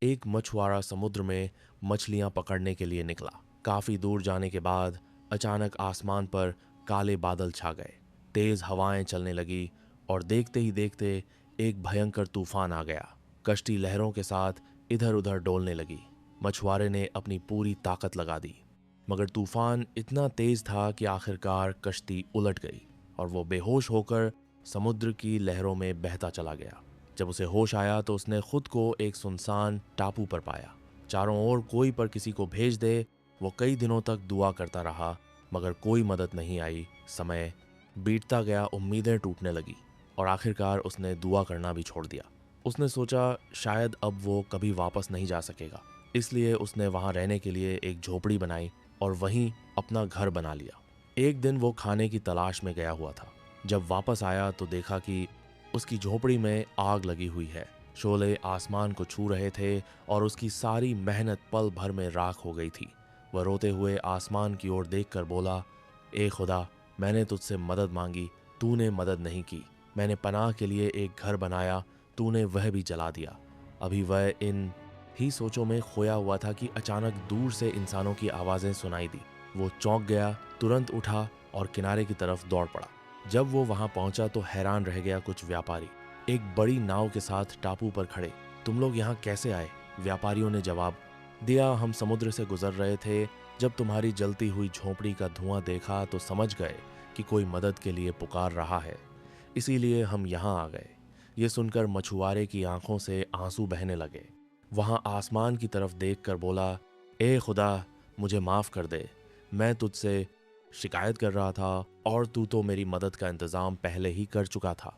एक मछुआरा समुद्र में मछलियां पकड़ने के लिए निकला। काफी दूर जाने के बाद अचानक आसमान पर काले बादल छा गए, तेज हवाएं चलने लगी और देखते ही देखते एक भयंकर तूफान आ गया। कश्ती लहरों के साथ इधर उधर डोलने लगी। मछुआरे ने अपनी पूरी ताकत लगा दी, मगर तूफान इतना तेज था कि आखिरकार कश्ती उलट गई और वो बेहोश होकर समुद्र की लहरों में बहता चला गया। जब उसे होश आया तो उसने खुद को एक सुनसान टापू पर पाया। चारों ओर कोई पर किसी को भेज दे। वो कई दिनों तक दुआ करता रहा, मगर कोई मदद नहीं आई। समय बीतता गया, उम्मीदें टूटने लगी और आखिरकार उसने दुआ करना भी छोड़ दिया। उसने सोचा शायद अब वो कभी वापस नहीं जा सकेगा, इसलिए उसने वहां रहने के लिए एक झोपड़ी बनाई और वहीं अपना घर बना लिया। एक दिन वो खाने की तलाश में गया हुआ था। जब वापस आया तो देखा कि उसकी झोपड़ी में आग लगी हुई है। शोले आसमान को छू रहे थे और उसकी सारी मेहनत पल भर में राख हो गई थी। वह रोते हुए आसमान की ओर देखकर बोला, ए खुदा, मैंने तुझसे मदद मांगी, तूने मदद नहीं की। मैंने पनाह के लिए एक घर बनाया, तूने वह भी जला दिया। अभी वह इन ही सोचों में खोया हुआ था कि अचानक दूर से इंसानों की आवाजें सुनाई दी। वो चौंक गया, तुरंत उठा और किनारे की तरफ दौड़ पड़ा। जब वो वहां पहुंचा तो हैरान रह गया। कुछ व्यापारी एक बड़ी नाव के साथ टापू पर खड़े। तुम लोग यहाँ कैसे आए? व्यापारियों ने जवाब दिया, हम समुद्र से गुजर रहे थे। जब तुम्हारी जलती हुई झोपड़ी का धुआं देखा तो समझ गए कि कोई मदद के लिए पुकार रहा है, इसीलिए हम यहाँ आ गए। ये सुनकर मछुआरे की आंखों से आंसू बहने लगे। वहां आसमान की तरफ देखकर बोला, ए खुदा, मुझे माफ कर दे। मैं तुझसे शिकायत कर रहा था और तू तो मेरी मदद का इंतजाम पहले ही कर चुका था।